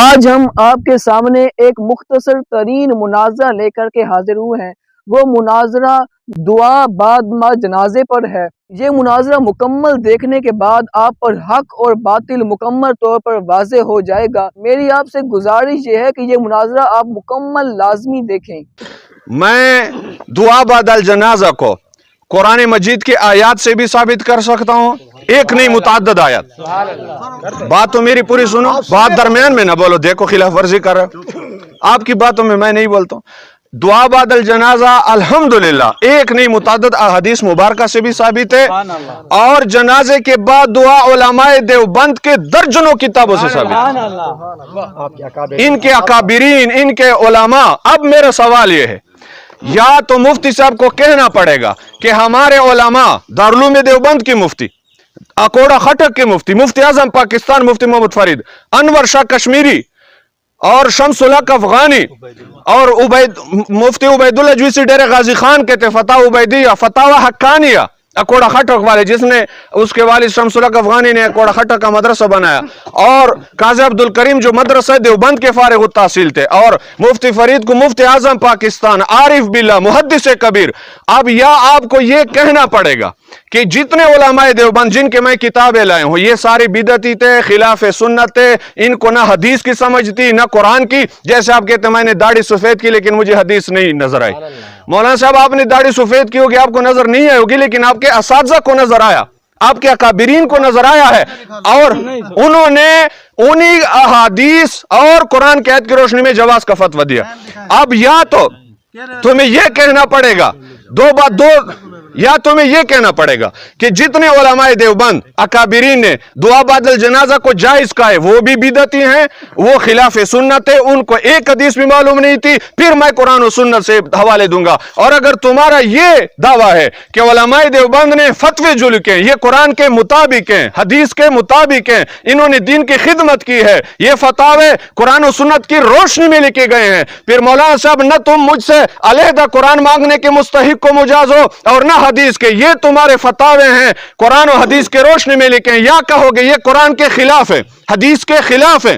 آج ہم آپ کے سامنے ایک مختصر ترین مناظرہ لے کر کے حاضر ہوئے ہیں۔ وہ مناظرہ دعا بعد ما جنازے پر ہے۔ یہ مناظرہ مکمل دیکھنے کے بعد آپ پر حق اور باطل مکمل طور پر واضح ہو جائے گا۔ میری آپ سے گزارش یہ ہے کہ یہ مناظرہ آپ مکمل لازمی دیکھیں۔ میں دعا بعد الجنازہ کو قرآن مجید کی آیات سے بھی ثابت کر سکتا ہوں، ایک نہیں متعدد آیات۔ بات تو میری پوری سنو، بات درمیان میں نہ بولو، دیکھو خلاف ورزی کر رہے ہو۔ آپ کی باتوں میں نہیں بولتا ہوں۔ دعا بعد الجنازہ الحمدللہ ایک نہیں متعدد احادیث مبارکہ سے بھی ثابت ہے، اور جنازے کے بعد دعا علماء دیوبند کے درجنوں کتابوں سے ثابت ہے، ان کے اکابرین، ان کے علماء۔ اب میرا سوال یہ ہے، یا تو مفتی صاحب کو کہنا پڑے گا کہ ہمارے علماء دارالعلوم دیوبند کی مفتی، اکوڑا خٹک کے مفتی، مفتی اعظم پاکستان مفتی محمد فرید، انور شاہ کشمیری اور شمس الحق افغانی اور مفتی عبید اللہ جویسی ڈیرے غازی خان کہتے فتح عبیدیہ، فتاوی حقانیہ، اکوڑا خٹک والے، جس نے اس کے والد شمس الحق افغانی نے اکوڑا خٹک کا مدرسہ بنایا، اور قاضی عبدالکریم جو مدرسہ دیوبند کے فارغ التحصیل تھے، اور مفتی فرید کو مفتی اعظم پاکستان، عارف باللہ، محدث کبیر۔ اب یا آپ کو یہ کہنا پڑے گا کہ جتنے علماء دیوبند جن کے میں کتابیں لائے ہوں، یہ ساری بدعتی تھے، خلاف سنت تھے، ان کو نہ حدیث کی سمجھ تھی نہ قرآن کی۔ جیسے آپ کہتے ہیں میں نے داڑھی سفید کی لیکن مجھے حدیث نہیں نظر آئی۔ مولانا صاحب آپ نے داڑھی سفید کی ہوگی، آپ کو نظر نہیں آئی ہوگی، لیکن آپ کے اساتذہ کو نظر آیا، آپ کے اکابرین کو نظر آیا ہے، اور انہوں نے انہی احادیث اور قرآن کی آیت کی روشنی میں جواز کا فتویٰ دیا۔ اب یا تو تمہیں یہ کہنا پڑے گا، یا تمہیں یہ کہنا پڑے گا کہ جتنے علماء دیوبند اکابرین نے دعا بعد الجنازہ کو جائز کہا ہے وہ بھی بدعتی ہیں، وہ خلاف سنت ہے، ان کو ایک حدیث بھی معلوم نہیں تھی، پھر میں قرآن و سنت سے حوالے دوں گا۔ اور اگر تمہارا یہ دعویٰ ہے کہ علماء دیوبند نے فتوے جو لکھے ہیں یہ قرآن کے مطابق ہیں، حدیث کے مطابق ہیں، انہوں نے دین کی خدمت کی ہے، یہ فتاوے قرآن و سنت کی روشنی میں لکھے گئے ہیں، پھر مولانا صاحب نہ تم مجھ سے علیحدہ قرآن مانگنے کے مستحق کو مجاز ہو اور نہ حدیث کے، یہ تمہارے فتاوے ہیں قرآن و حدیث کے روشنی میں لکھیں، یا کہو گے یہ قرآن کے خلاف ہے، حدیث کے خلاف ہے،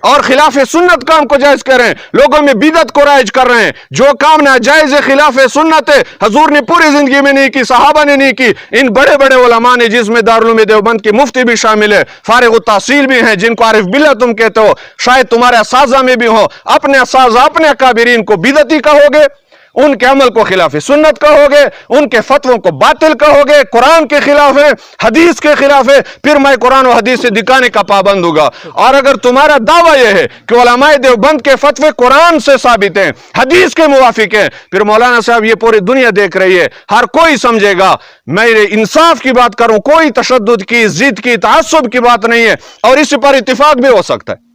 اور خلاف سنت کام کو جائز کر رہے ہیں، لوگوں میں بدعت کو رائج کر رہے ہیں، جو کام ناجائز ہے خلاف سنت ہے، حضور نے پوری زندگی میں نہیں کی، صحابہ نے نہیں کی، ان بڑے بڑے علماء نے، جس میں دارالعلوم دیوبند کی مفتی بھی شامل ہے، فارغ التحصیل بھی ہیں، جن کو عارف باللہ تم کہتے ہو، شاید تمہارے اساتذہ میں بھی ہو، اپنے اساتذہ اپنے اکابرین کو بدعتی کہو گے، ان کے عمل کو خلاف سنت کہو گے، ان کے فتووں کو باطل کہو گے، قرآن کے خلاف ہے، حدیث کے خلاف ہے، پھر میں قرآن و حدیث سے دکھانے کا پابند ہوگا۔ اور اگر تمہارا دعویٰ یہ ہے کہ علماء دیوبند کے فتوے قرآن سے ثابت ہیں، حدیث کے موافق ہیں، پھر مولانا صاحب یہ پوری دنیا دیکھ رہی ہے، ہر کوئی سمجھے گا، میں انصاف کی بات کروں، کوئی تشدد کی، ضد کی، تعصب کی بات نہیں ہے، اور اس پر اتفاق بھی ہو سکتا ہے۔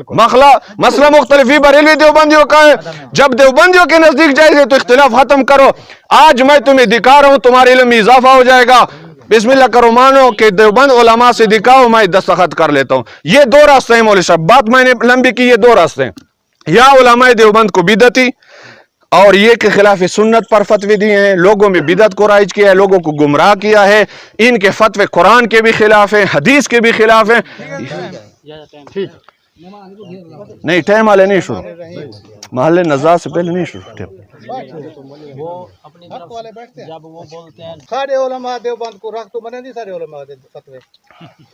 مسئلہ مختلفی بریلوی دیوبندیوں کا ہے، جب دیوبندیوں کے نزدیک جائز ہے تو اختلاف ختم کرو۔ آج میں تمہیں دکھا رہا ہوں، تمہارے علم میں اضافہ ہو جائے گا، بسم اللہ کرو، مانو کہ دیوبند علماء سے دکھاؤ، میں دستخط کر لیتا ہوں۔ یہ دو راستے ہیں مولوی صاحب، بات میں نے لمبی کی، یہ دو راستے ہیں، یا علماء دیوبند کو بدعتی اور یہ کہ خلاف سنت پر فتوے دیے ہیں، لوگوں میں بدعت کو رائج کیا ہے، لوگوں کو گمراہ کیا ہے، ان کے فتوے قرآن کے بھی خلاف ہیں، حدیث کے بھی خلاف ہیں۔ نہیں ٹائم والے نہیں شروع، محل نزاع سے پہلے نہیں شروع۔ سارے علماء دیوبند کو رکھ تو منے نہیں، سارے علماء دے فتوے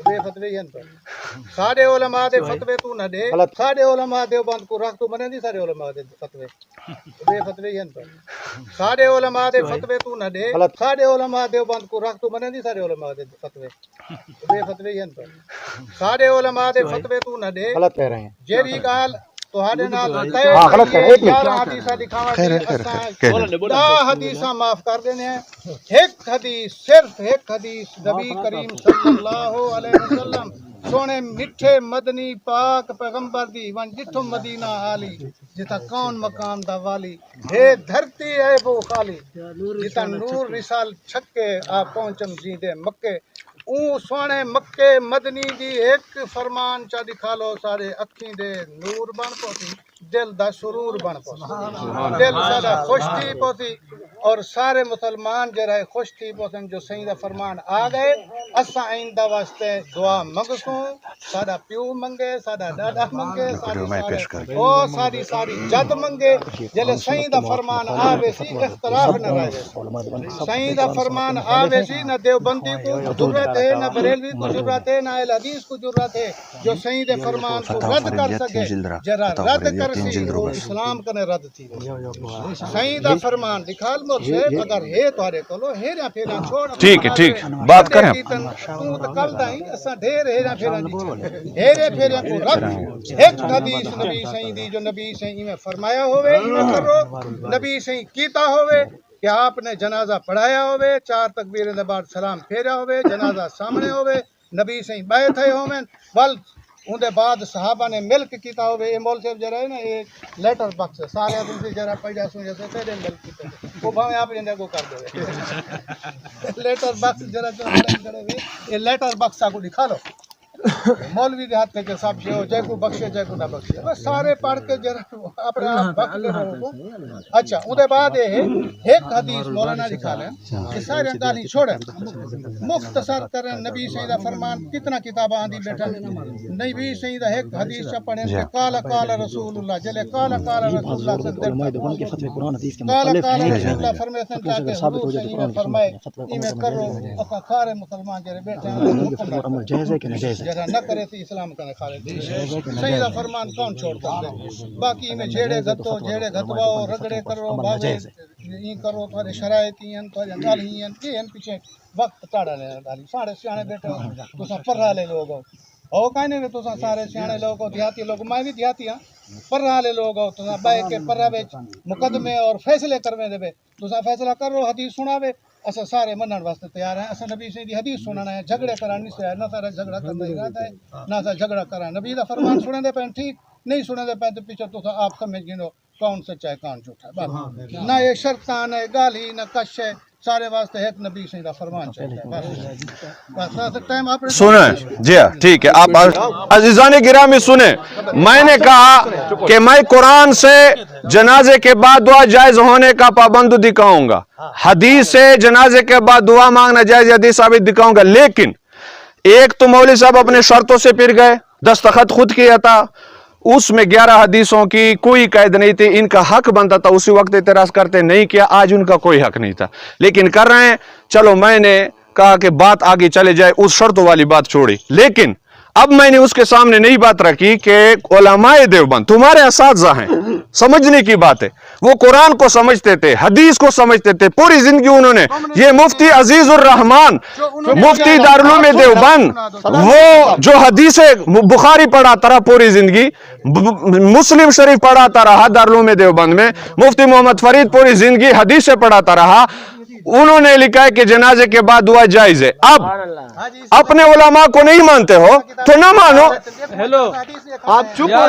بے فتوے ہیں، سارے علماء دے فتوے تو نہ دے، سارے علماء دیوبند کو رکھ تو منے نہیں، سارے علماء دے فتوے بے فتوے ہیں، سارے علماء دے فتوے تو نہ دے، سارے علماء دیوبند کو رکھ تو منے نہیں، سارے علماء دے فتوے بے فتوے ہیں، سارے علماء دے فتوے تو نہ دے۔ کہہ رہے ہیں جیڑی گال تہاڈے نال غلط ہے، 11 حدیثاں دکھاواں سی، 10 حدیثاں معاف کر دینے ہیں، ایک حدیث، صرف ایک حدیث نبی کریم صلی اللہ علیہ وسلم سونے میٹھے مدنی پاک پیغمبر دی ون جتھوں مدینہ آلی، جتا کون مقام دا والی، ہے دھرتی ہے وہ خالی، جتا نور رسال چھکے آپ پہنچم جیندے مکے، اون سونے مکے مدنی دی ایک فرمان چا دکھا لو، سارے اکھیں دے نور بن پوتی۔ دل دا سرور بن پوسی دل ساڈا خوش تھی پوسی اور سارے مسلمان جڑا خوش تھی پوسن جو سائیں دا فرمان آ گئے اساں آئندہ واسطے دعا منگسوں ساڈا پیو منگے ساڈا ڈاڈا منگے او ساری جد منگے جلے سائیں دا فرمان آوے سی اختلاف نہ رہے سائیں دا فرمان آوے سی نہ دیوبندی کو ضرورت ہے نہ بریلوی کو ضرورت ہے نہ اہل حدیث کو ضرورت ہے جو سائیں دے فرمان کو رد کر سکے جرا رد کر سی وہ اسلام کنے رد تھی سائیں دا فرمان دکھال مجھ سے اگر ہے تہاڈے کولو ہیرا پھیرا چھوڑ ٹھیک ہے ٹھیک بات کریں تو کل دائیں اساں ڈھیر ہیرا پھیرا نہیں ہیرے پھیرا کو رد ایک حدیث نبی سائیں دی جو نبی سائیں میں فرمایا ہوئے کرو نبی سائیں کیتا ہوئے کہ آپ نے جنازہ پڑھایا ہوئے 4 تکبیریں دے بعد سلام پھیرا ہوئے جنازہ سامنے ہوئے نبی سائیں بیٹھ تھے ہوئے بل ان دے بعد صحابہ نے ملک کیتا ہوئے یہ مول صاحب جرا ہے نا ایک لیٹر باکس ہے سارے آدم سے جرا پیدا سنجھے سے تیرے ملک کیتا ہے وہ بھاویں آپ جنہیں کو کر دے لیٹر باکس جرا جو یہ لیٹر باکس کو دکھا لو مولوی دے ہاتھ کے سب جو جے کو بخشے جے کو نہ بخشے بس سارے پڑھ کے جرا اپنے آپ بخش لے رہو کو اچھا ان دے بعد یہ ایک حدیث مولانا لکھا لیں کہ سارے گالی چھوڑیں مختصر کریں نبی سید فرمان کتنا کتابہ آندھی بیٹھا نبی سید ایک حدیث پڑھیں کہ قال رسول اللہ جلے قال رسول اللہ قال رسول اللہ فرمائے کہ حضور صحیح میں فرمائے میں کرو اپنا کھارے مسلمان جرے بیٹھے عمل جائز ہے کہ ناجائز ہے نہ کرے تھی اسلام کا خالد سیدہ فرمان کون چھوڑتا ہے باقی میں جھیڑے گھتو جھیڑے گھتواؤ رگڑے کرو بھاوے یہ کرو تھوڑے شرائط ہیں تھوڑے گالی ہیں یہ ہیں پیچھے وقت ٹاڑا لے ڈالی ساڑھے سیانے بیٹھے ہو تو سا پرہ لے لوگ ہو کہنے میں تو سا سارے سیانے لوگ ہو دیہاتی لوگ میں بھی دیہاتی ہاں پرہ لے لوگ ہو تو سا بے کے پرہ بیچ مقدمے اور فیصلے کروے دے بے تو سا فیصلہ کرو حدیث سناوے اسا سارے منن واسطے تیار ہیں اسا نبی سے دی حدیث سننا ہے جھگڑے کرانی سے نہ سارا جھگڑا کرنا ارادہ ہے نہ سا جھگڑا کرا نبی دا فرمان سنن دے پین ٹھیک نہیں سنن دے پین تو پیچھے تو آپ سمجھ گنو کون سچا ہے کون جھوٹا ہے بس نہ یہ شرطان ہے گالی نہ کش ہے سارے واسطے ایک نبی سے دا فرمان چاہیے بس ٹائم آپ سنیں جی ہاں ٹھیک ہے آپ عزیزان گرامی سنیں میں نے کہا کہ میں قرآن سے جنازے کے بعد دعا جائز ہونے کا پابند دکھاؤں گا حدیث سے جنازے کے بعد دعا مانگنا جائز حدیث ثابت دکھاؤں گا لیکن ایک تو مولوی صاحب اپنے شرطوں سے پھر گئے دستخط خود کیا تھا اس میں 11 حدیثوں کی کوئی قید نہیں تھی ان کا حق بنتا تھا اسی وقت اعتراض کرتے نہیں کیا آج ان کا کوئی حق نہیں تھا لیکن کر رہے ہیں چلو میں نے کہا کہ بات آگے چلے جائے اس شرطوں والی بات چھوڑی لیکن اب میں نے اس کے سامنے نئی بات رکھی کہ علماء دیوبند تمہارے اساتذہ ہیں سمجھنے کی بات ہے وہ قرآن کو سمجھتے تھے حدیث کو سمجھتے تھے پوری زندگی انہوں نے یہ مفتی عزیز الرحمان مفتی دارالعلوم دیوبند وہ جو حدیث بخاری پڑھاتا رہا پوری زندگی مسلم شریف پڑھاتا رہا دارالعلوم دیوبند میں مفتی محمد فرید پوری زندگی حدیث سے پڑھاتا رہا انہوں نے لکھا ہے کہ جنازے کے بعد دعا جائز ہے اب اپنے علماء کو نہیں مانتے ہو تو نہ مانو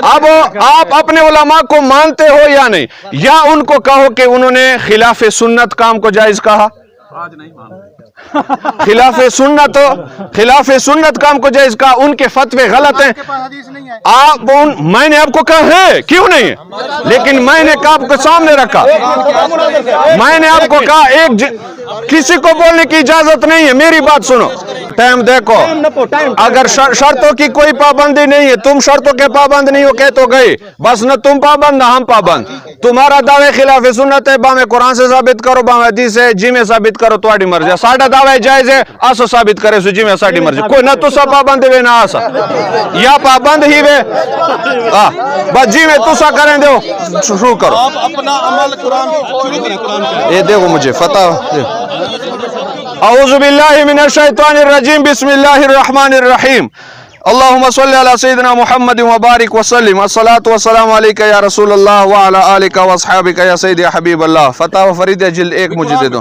اب آپ اپنے علماء کو مانتے ہو یا نہیں یا ان کو کہو کہ انہوں نے خلاف سنت کام کو جائز کہا خلاف سنت کام کو جائز کہا ان کے فتوے غلط ہیں میں نے آپ کو کہا ہے کیوں نہیں ہے لیکن میں نے آپ کو سامنے رکھا میں نے آپ کو کہا کسی کو بولنے کی اجازت نہیں ہے میری بات سنو ٹائم دیکھو اگر شرطوں کی کوئی پابندی نہیں ہے تم شرطوں کے پابند نہیں ہو کہ تو گئے بس نہ تم پابند نہ ہم پابند تمہارا دعوے خلاف سنت ہے باہیں قرآن سے ثابت کرو باہیں حدیث ہے جی میں ثابت کرو تواڈی مرضی ساڈا دعوی جائز ہے اسو ثابت کرے سو جی میں ساڈی مرضی کوئی نہ تو سا پابند وے نہ اسا یا پابند ہی وے بس جی میں تو سا کریں دو شروع کرو اپنا عمل قرآن یہ دیکھو مجھے فتح اعوذ باللہ من الشیطان الرجیم بسم اللہ الرحمن الرحیم اللہم صلی علی سیدنا محمد وبارک وسلم الصلاة والسلام علیکہ یا رسول اللہ وعلا آلکہ واصحابکہ یا سید یا حبیب اللہ فتح و فرید جلد 1 مجھے دے دو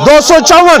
254,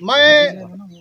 میں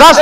10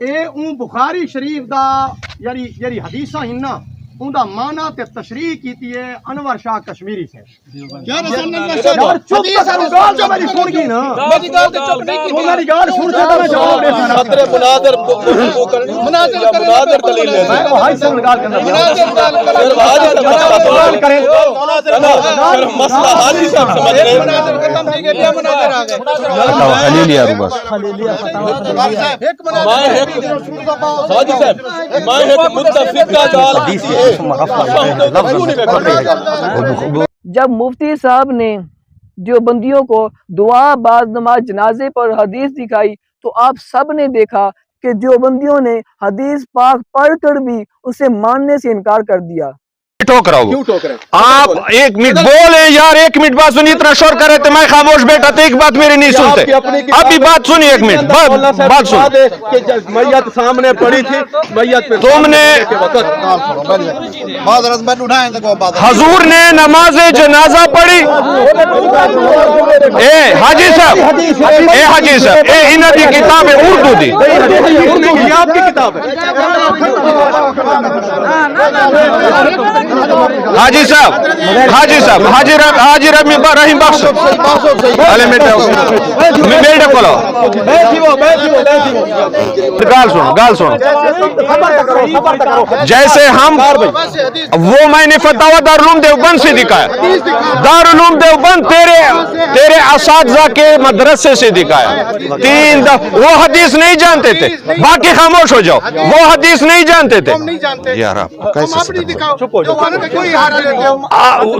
اے اون بخاری شریف دا یعنی جڑی حدیثاں ہیں نا ان دا معنی تے تشریح کیتی ہے انور شاہ کشمیری سے کیا رسول اللہ یار چپ کرو گال جو میری سن گئی نا میری گل تے چپ نہیں کی میری گال سن کے میں جواب دے سکتا خطرے مناظر وہ کریں مناظر دلیل لے میں ہائی سے گال کرنا مناظر کریں مسئلہ حاجی صاحب سمجھ رہے ہیں مناظر ختم نہیں گیا مناظر آ گئے خلیلیہ روبس ایک مناظر حاجی صاحب میں ایک متفقہ دال جب مفتی صاحب نے دیوبندیوں کو دعا بعد نماز جنازے پر حدیث دکھائی تو آپ سب نے دیکھا کہ دیوبندیوں نے حدیث پاک پڑھ کر بھی اسے ماننے سے انکار کر دیا۔ ٹوک رہا ہوں آپ ایک منٹ بولے یار، ایک منٹ بات سنی، اتنا شور کر رہے تھے میں خاموش بیٹھا تھا، ایک بات میری نہیں سنتے، ابھی بات سنی، ایک منٹ بات سن۔ میت سامنے پڑی تھی، میت پہ تم نے حضور نے نماز جنازہ پڑھی، اے حاجی صاحب، اے حاجی صاحب، اے انہاں دی کتاب ہے اردو دی، اردو کی آپ کی کتاب ہے۔ حاجی صاحب، حاجی رحیم بخش علی میڈے کولو گال سن جیسے ہم وہ میں نے فتاوی دارالعلوم دیوبند سے دکھایا، دارالعلوم دیوبند تیرے اساتذہ کے مدرسے سے دکھایا، وہ حدیث نہیں جانتے تھے، باقی خاموش ہو جاؤ، وہ حدیث نہیں جانتے تھے یار، آپ کیسے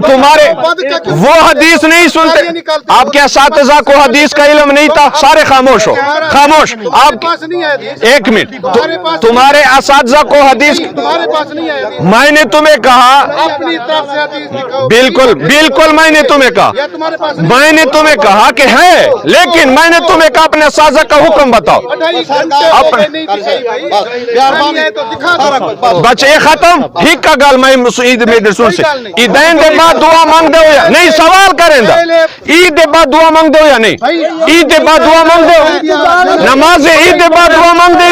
تمہارے وہ حدیث نہیں سنتے، آپ کے اساتذہ کو حدیث کا علم نہیں تھا، سارے خاموش ہو، خاموش، آپ ایک منٹ، تمہارے اساتذہ کو حدیث، میں نے تمہیں کہا، بالکل میں نے تمہیں کہا کہ ہے، لیکن میں نے تمہیں کہا اپنے اساتذہ کا حکم بتاؤ، بچے ختم ہی کا گال میں عید میں سن سے عیدین دے بعد دعا مانگ دے ہو یا نہیں، سوال کریں دا عید دے بعد دعا مانگ دے ہو یا نہیں، عید دے بعد دعا مانگ دے ہو، نماز عید دے بعد دعا مانگ دے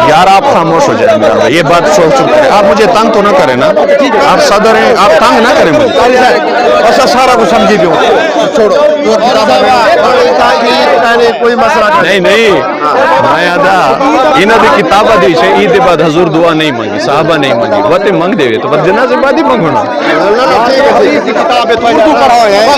یار، آپ خاموش ہو جائیں میرا بھائی، یہ بات سوچ چکے ہیں آپ، مجھے تنگ تو نہ کریں نا، آپ صدر ہیں، آپ تنگ نہ کریں مجھے، ایسا سارا کچھ سمجھی بھی کوئی مسئلہ نہیں میں ادا انہاں دی کتاباں دی سے عید دے بعد حضور دعا نہیں مانگی، صحابہ نہیں مانگی، وہ تے مانگ دے تو بس جنازے بعد ہی مانگنا۔ کتاب اردو پڑھا ہوا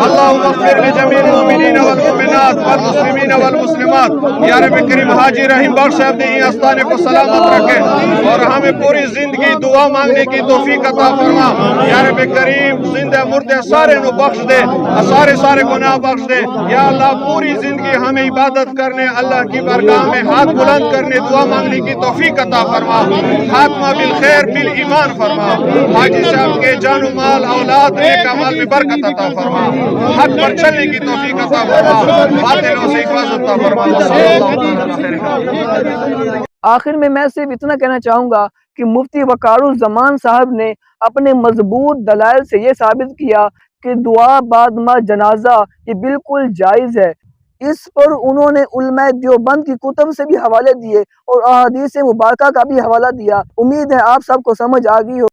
اللهم اغفر لجميع المؤمنين والمؤمنات والمسلمين والمسلمات، یا رب کریم حاجی رحیم بخش صاحب نے یہ آستانے کو سلامت رکھے اور ہمیں پوری زندگی دعا مانگنے کی توفیق عطا فرما، یا رب کریم زندہ مردے سارے نو بخش دے، سارے گناہ بخش دے، یا اللہ پوری زندگی ہمیں عبادت کرنے، اللہ کی بارگاہ میں ہاتھ بلند کرنے، دعا مانگنے کی توفیق عطا فرما، خاتمہ بالخیر بالایمان فرما، حاجی صاحب کے جان و مال اولاد نیک اعمال میں برکت عطا فرما، حق پر چلنے کی توفیق عطا فرما، باطلوں سے حفاظت عطا فرما۔ آخر میں صرف اتنا کہنا چاہوں گا کہ مفتی وقار الزمان صاحب نے اپنے مضبوط دلائل سے یہ ثابت کیا کہ دعا بعد ما جنازہ یہ بالکل جائز ہے۔ اس پر انہوں نے علماء دیوبند کی کتب سے بھی حوالے دیے اور احادیث مبارکہ کا بھی حوالہ دیا۔ امید ہے آپ سب کو سمجھ آ گئی ہو۔